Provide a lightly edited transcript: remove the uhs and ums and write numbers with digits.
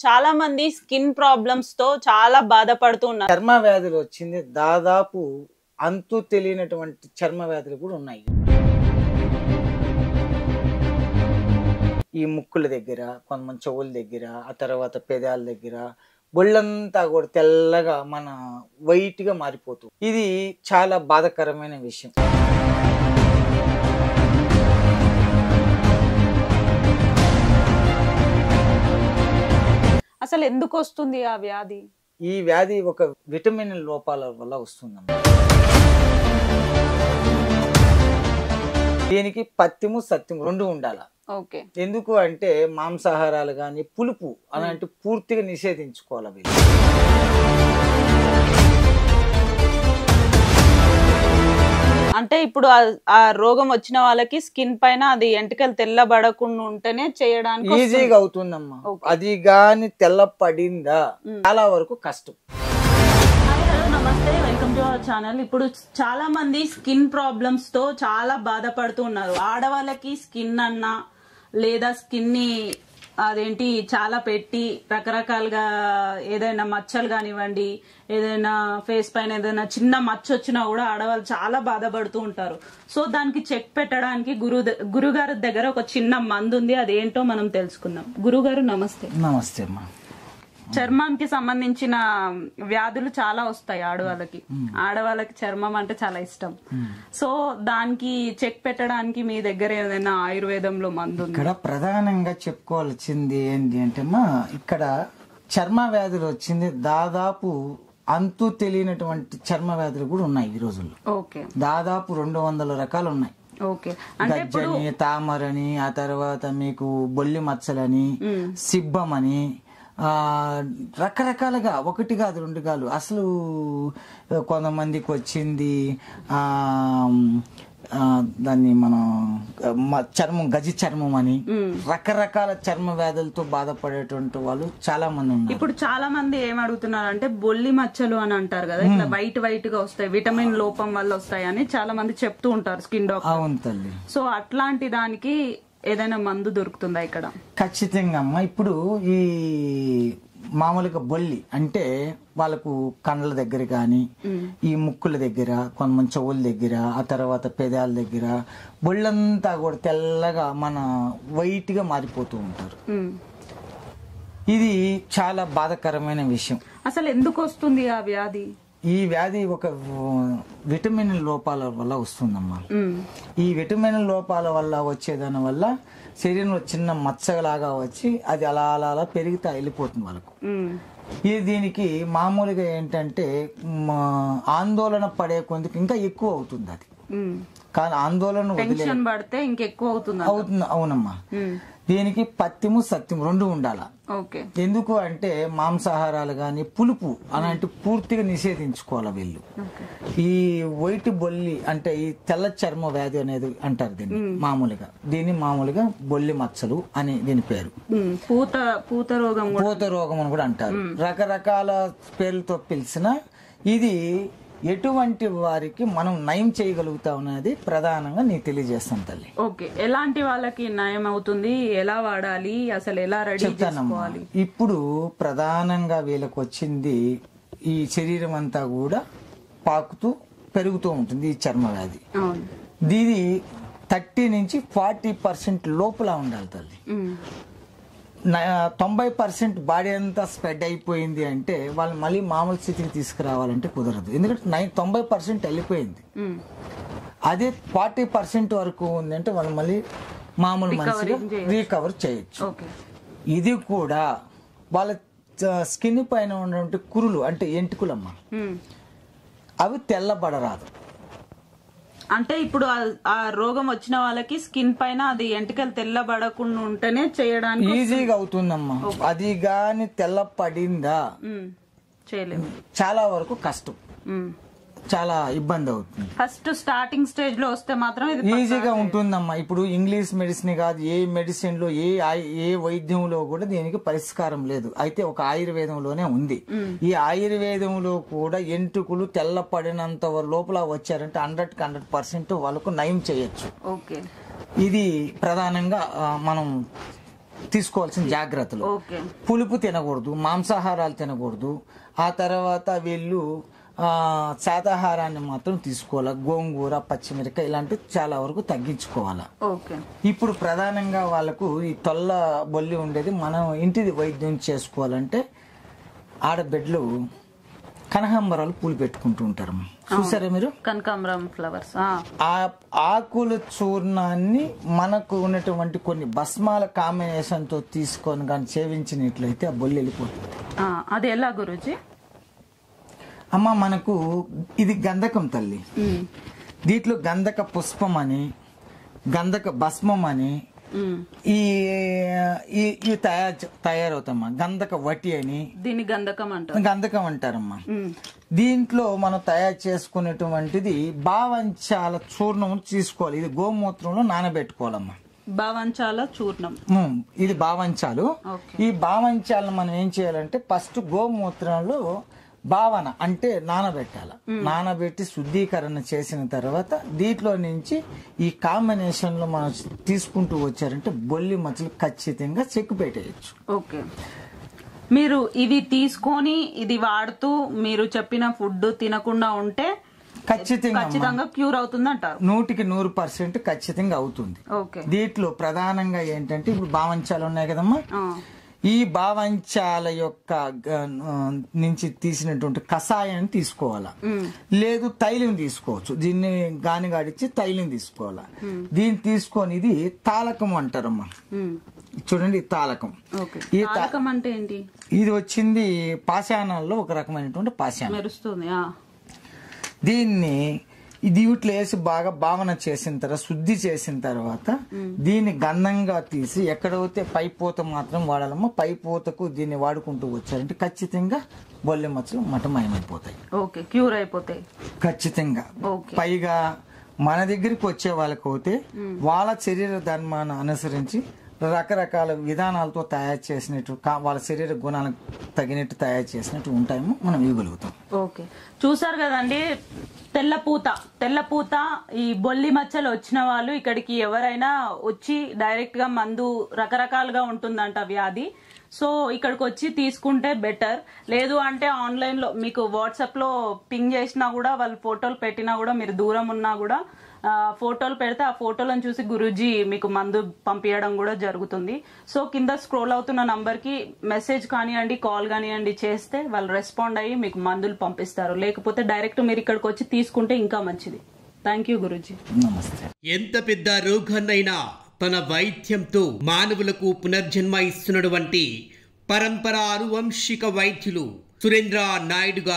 చాలా మంది skin problems తో చాలా బాధపడుతున్నారు. చర్మ వ్యాధులు వచ్చింది దాదాపు అంతు తెలియనటువంటి చర్మ వ్యాధులు కూడా ఉన్నాయి. ఈ ముక్కుల దగ్గర, కొంతమంది చెవుల దగ్గర, ఆ తర్వాత పెదాల దగ్గర బొళ్ళంతా కూడా తెల్లగా మన వైట్ గా మారిపోతుంది. ఇది చాలా బాధాకరమైన విషయం. అసలు ఎందుకు వస్తుంది ఆ వ్యాధి? ఈ వ్యాధి ఒక విటమిన్ లోపాల వల్ల వస్తుందమ్మా. దీనికి పత్యము సత్యము రెండు ఉండాల. ఓకే. ఎందుకు అంటే మాంసాహారాలు కానీ పులుపు అలాంటి పూర్తిగా నిషేధించుకోవాలి వీళ్ళు. అంటే ఇప్పుడు ఆ రోగం వచ్చిన వాళ్ళకి స్కిన్ పైన అది ఎంటికలు తెల్లబడకుండా ఉంటేనే చేయడానికి ఈజీగా అవుతుందమ్మా. అది గాని తెల్ల పడిందా చాలా వరకు కష్టం. నమస్తే, వెల్కమ్ టు అవర్ ఛానల్. ఇప్పుడు చాలా మంది స్కిన్ ప్రాబ్లమ్స్ తో చాలా బాధపడుతున్నారు. ఆడవాళ్ళకి స్కిన్ అన్నా లేదా స్కిన్ ని అదేంటి చాలా పెట్టి రకరకాలుగా ఏదైనా మచ్చలు కానివ్వండి, ఏదైనా ఫేస్ పైన ఏదైనా చిన్న మచ్చ వచ్చినా కూడా ఆడవాళ్ళు చాలా బాధపడుతూ ఉంటారు. సో దానికి చెక్ పెట్టడానికి గురుగారి దగ్గర ఒక చిన్న మందు ఉంది. అదేంటో మనం తెలుసుకుందాం. గురుగారు నమస్తే. నమస్తే అమ్మా. చర్మానికి సంబంధించిన వ్యాధులు చాలా వస్తాయి ఆడవాళ్ళకి చర్మం అంటే చాలా ఇష్టం. సో దానికి చెక్ పెట్టడానికి మీ దగ్గర ఏదైనా ఆయుర్వేదంలో మందు ఉంది? ఇక్కడ ప్రధానంగా చెప్పుకోవాల్సింది ఏంటి అంటే అమ్మా, ఇక్కడ చర్మ వ్యాధులు వచ్చింది దాదాపు అంతు తెలియనటువంటి చర్మ వ్యాధులు కూడా ఉన్నాయి ఈ రోజుల్లో. ఓకే. దాదాపు 200 రకాలు ఉన్నాయి. ఓకే. గజ్జని, తామరని, ఆ తర్వాత మీకు బొల్లి మచ్చలని, సిబ్బమని, రకరకాలుగా ఒకటి కాదు రెండు కాదు. అసలు కొంతమందికి వచ్చింది దాన్ని మనం చర్మం గజి చర్మం అని, రకరకాల చర్మ వ్యాధులతో బాధపడేటువంటి వాళ్ళు చాలా మంది ఉన్నారు. ఇప్పుడు చాలా మంది ఏం అడుగుతున్నారు అంటే బొల్లి మచ్చలు అని అంటారు కదా, ఇట్లా వైట్ గా వస్తాయి, విటమిన్ లోపం వల్ల వస్తాయి అని చాలా మంది చెప్తూ ఉంటారు స్కిన్ డాక్టర్. అవును తల్లి. సో అట్లాంటి దానికి ఏదైనా మందు దొరుకుతుందా ఇక్కడ? ఖచ్చితంగా అమ్మా. ఇప్పుడు ఈ మామూలుగా బొల్లి అంటే వాళ్ళకు కండ్ల దగ్గర కానీ, ఈ ముక్కుల దగ్గర, కొంతమంది చెవుల దగ్గర, ఆ తర్వాత పెదాల దగ్గర బొళ్ళంతా కూడా తెల్లగా మన వైట్ గా మారిపోతూ ఉంటారు. ఇది చాలా బాధాకరమైన విషయం. అసలు ఎందుకు వస్తుంది ఆ వ్యాధి? ఈ వ్యాధి ఒక విటమిన్ లోపాల వల్ల వస్తుందమ్మా. ఈ విటమిన్ లోపాల వల్ల వచ్చేదాని వల్ల శరీరంలో చిన్న మచ్చలాగా వచ్చి అది అలా అలా అలా పెరుగుతా వెళ్ళిపోతుంది వాళ్ళకు. ఇది దీనికి మామూలుగా ఏంటంటే ఆందోళన పడే కొందుకు ఇంకా ఎక్కువ అవుతుంది అది. కానీ ఆందోళన పడితే ఇంకెక్కువ అవుతుంది. అవునమ్మా. దీనికి పత్యము సత్యము రెండు ఉండాల. ఎందుకు అంటే మాంసాహారాలు గాని పులుపు అలాంటి పూర్తిగా నిషేధించుకోవాలి వీళ్ళు. ఈ వైట్ బొల్లి అంటే ఈ తెల్ల చర్మ వ్యాధి అనేది అంటారు దీన్ని మామూలుగా. దీన్ని మామూలుగా బొల్లి మచ్చలు అని దీని పేరు. పూత రోగం అని కూడా అంటారు. రకరకాల పేర్లతో పిలిచిన ఇది ఎటువంటి వారికి మనం నయం చేయగలుగుతాం అనేది ప్రధానంగా నీకు తెలియజేస్తాను తల్లి. ఓకే. ఎలాంటి వాళ్ళకి నయం అవుతుంది, ఎలా వాడాలి, అసలు ఎలా రెడీ చేసుకోవాలి? ఇప్పుడు ప్రధానంగా వీళ్ళకి వచ్చింది ఈ శరీరం అంతా కూడా పాకుతూ పెరుగుతూ ఉంటుంది ఈ చర్మ వ్యాధి. దీని 30 నుంచి 40% లోపల ఉండాలి తల్లి. 90% బాడీ అంతా స్ప్రెడ్ అయిపోయింది అంటే వాళ్ళు మళ్ళీ మామూలు స్థితికి తీసుకురావాలంటే కుదరదు. ఎందుకంటే 90% వెళ్ళిపోయింది. అదే 40% వరకు ఉంది అంటే వాళ్ళు మళ్ళీ మామూలు మనిషిగా రీకవర్ చేయొచ్చు. ఇది కూడా వాళ్ళ స్కిన్ పైన ఉన్నటువంటి కురులు అంటే ఎంటుకులమ్మ, అవి తెల్లబడరాదు. అంటే ఇప్పుడు ఆ రోగం వచ్చిన వాళ్ళకి స్కిన్ పైన అది ఎంటికలు తెల్లబడకుండా ఉంటేనే చేయడానికి ఈజీగా అవుతుందమ్మా. అది గాని తెల్ల పడిందా చేయలేము. చాలా వరకు కష్టం, చాలా ఇబ్బంది అవుతుంది. ఫస్ట్ స్టార్టింగ్ స్టేజ్ లో వస్తే మాత్రం ఇది ఈజీగా ఉంటుందమ్మా. ఇప్పుడు ఇంగ్లీష్ మెడిసిన్ కాదు, ఏ మెడిసిన్ లో ఏ వైద్యంలో కూడా దీనికి పరిష్కారం లేదు. అయితే ఒక ఆయుర్వేదంలోనే ఉంది. ఈ ఆయుర్వేదంలో కూడా ఎంటుకులు తెల్లపడినంత లోపల వచ్చారంటే 100% వాళ్ళకు నయం చేయొచ్చు. ఇది ప్రధానంగా మనం తీసుకోవాల్సిన జాగ్రత్తలు. ఓకే. పులుపు తినకూడదు, మాంసాహారాలు తినకూడదు. ఆ తర్వాత వీళ్ళు శాకాహారాన్ని మాత్రం తీసుకోవాలి. గోంగూర, పచ్చిమిరకాయ ఇలాంటివి చాలా వరకు తగ్గించుకోవాలి. ఓకే. ఇప్పుడు ప్రధానంగా వాళ్ళకు ఈ తొల్ల బొల్లి ఉండేది మనం ఇంటి వైద్యం చేసుకోవాలంటే ఆడబిడ్డలు కనకాంబరాలు పూలు పెట్టుకుంటూ ఉంటారు. చూసారా మీరు? కనకాంబరం ఫ్లవర్స్. ఆ ఆకుల చూర్ణాన్ని మనకు ఉన్నటువంటి కొన్ని భస్మాల కాంబినేషన్ తో తీసుకొని కానీ సేవించినట్లయితే ఆ బొల్లి వెళ్ళిపోతుంది. అది ఎలా గురూజీ? అమ్మ, మనకు ఇది గంధకం తల్లి. దీంట్లో గంధక పుష్పం అని, గంధక భస్మం అని ఈ తయారవుతామ్మా. గంధక వటి అని దీన్ని గంధకం అంటారమ్మా. దీంట్లో మనం తయారు చేసుకునేటువంటిది బావంచాల చూర్ణం తీసుకోవాలి. ఇది గోమూత్రంలో నానబెట్టుకోవాలమ్మా. బావంచాల చూర్ణం, ఇది బావంచాలు. ఈ బావంచాలను మనం ఏం చేయాలంటే ఫస్ట్ గోమూత్రంలో భావన అంటే నానబెట్టాలి. నానబెట్టి శుద్ధీకరణ చేసిన తర్వాత దీంట్లో నుంచి ఈ కాంబినేషన్ లో మనం తీసుకుంటూ వచ్చారంటే బొల్లి మచ్చలు ఖచ్చితంగా చెక్కు పెట్టేయచ్చు. ఓకే. మీరు ఇవి తీసుకొని ఇది వాడుతూ మీరు చెప్పిన ఫుడ్ తినకుండా ఉంటే ఖచ్చితంగా క్యూర్ అవుతుంది అంటారు. 100% ఖచ్చితంగా అవుతుంది. దీంట్లో ప్రధానంగా ఏంటంటే ఇప్పుడు భావంచాలు ఉన్నాయి కదమ్మా, ఈ భావంచాల యొక్క నుంచి తీసినటువంటి కషాయాన్ని తీసుకోవాలా, లేదు తైలం తీసుకోవచ్చు. దీన్ని గానిగాడిచ్చి తైలం తీసుకోవాలా. దీన్ని తీసుకొని ఇది తాలకం అంటారమ్మా. చూడండి, తాలకం. ఈ తాలకం అంటే ఏంటి? ఇది వచ్చింది పాషాణాల్లో ఒక రకమైనటువంటి పాషాణం. మెరుస్తుంది. దీన్ని దీంట్లో వేసి బాగా భావన చేసిన తర్వాత శుద్ధి చేసిన తర్వాత దీన్ని గంధంగా తీసి ఎక్కడైతే పైపోత మాత్రం వాడాలమ్మా. పైపోతకు దీన్ని వాడుకుంటూ వచ్చారంటే ఖచ్చితంగా బొల్లి మచ్చలు మటమయమైపోతాయి. ఓకే, క్యూర్ అయిపోతాయి ఖచ్చితంగా. పైగా మన దగ్గరికి వచ్చే వాళ్ళకి అయితే వాళ్ళ శరీర ధర్మాన్ని అనుసరించి రకరకాల విధానాలతో తయారు చేసినట్టు వాళ్ళ శరీర గుణాలకు తగినట్టు తయారు చేసినట్టు ఉంటాయేమో మనం ఇవ్వగలుగుతాం. ఓకే, చూసారు కదండి. తెల్లపూత ఈ బొల్లి మచ్చలు వచ్చిన వాళ్ళు ఇక్కడికి ఎవరైనా వచ్చి డైరెక్ట్ గా మందు రకరకాలుగా ఉంటుందంట వ్యాధి. సో ఇక్కడికి వచ్చి తీసుకుంటే బెటర్. లేదు అంటే ఆన్లైన్ లో మీకు వాట్సాప్ లో పింగ్ చేసినా కూడా వాళ్ళు ఫోటోలు పెట్టినా కూడా మీరు దూరం ఉన్నా కూడా ఫోటోలు పెడితే ఆ ఫోటోలను చూసి గురూజీ మీకు మందు పంపించడం కూడా జరుగుతుంది. సో కింద స్క్రోల్ అవుతున్న నంబర్ కి మెసేజ్ కానివ్వండి, కాల్ కానివ్వండి చేస్తే వాళ్ళు రెస్పాండ్ అయ్యి మీకు మందులు పంపిస్తారు. లేకపోతే డైరెక్ట్ మీరు ఇక్కడికి వచ్చి తీసుకుంటే ఇంకా మంచిది. Thank you Guruji. నమస్తే. ఎంత పెద్ద రోగాన్నైనా తన వైద్యంతో మానవులకు పునర్జన్మ ఇస్తున్నటువంటి పరంపర అనువంశిక వైద్యులు సురేంద్ర నాయుడు గారు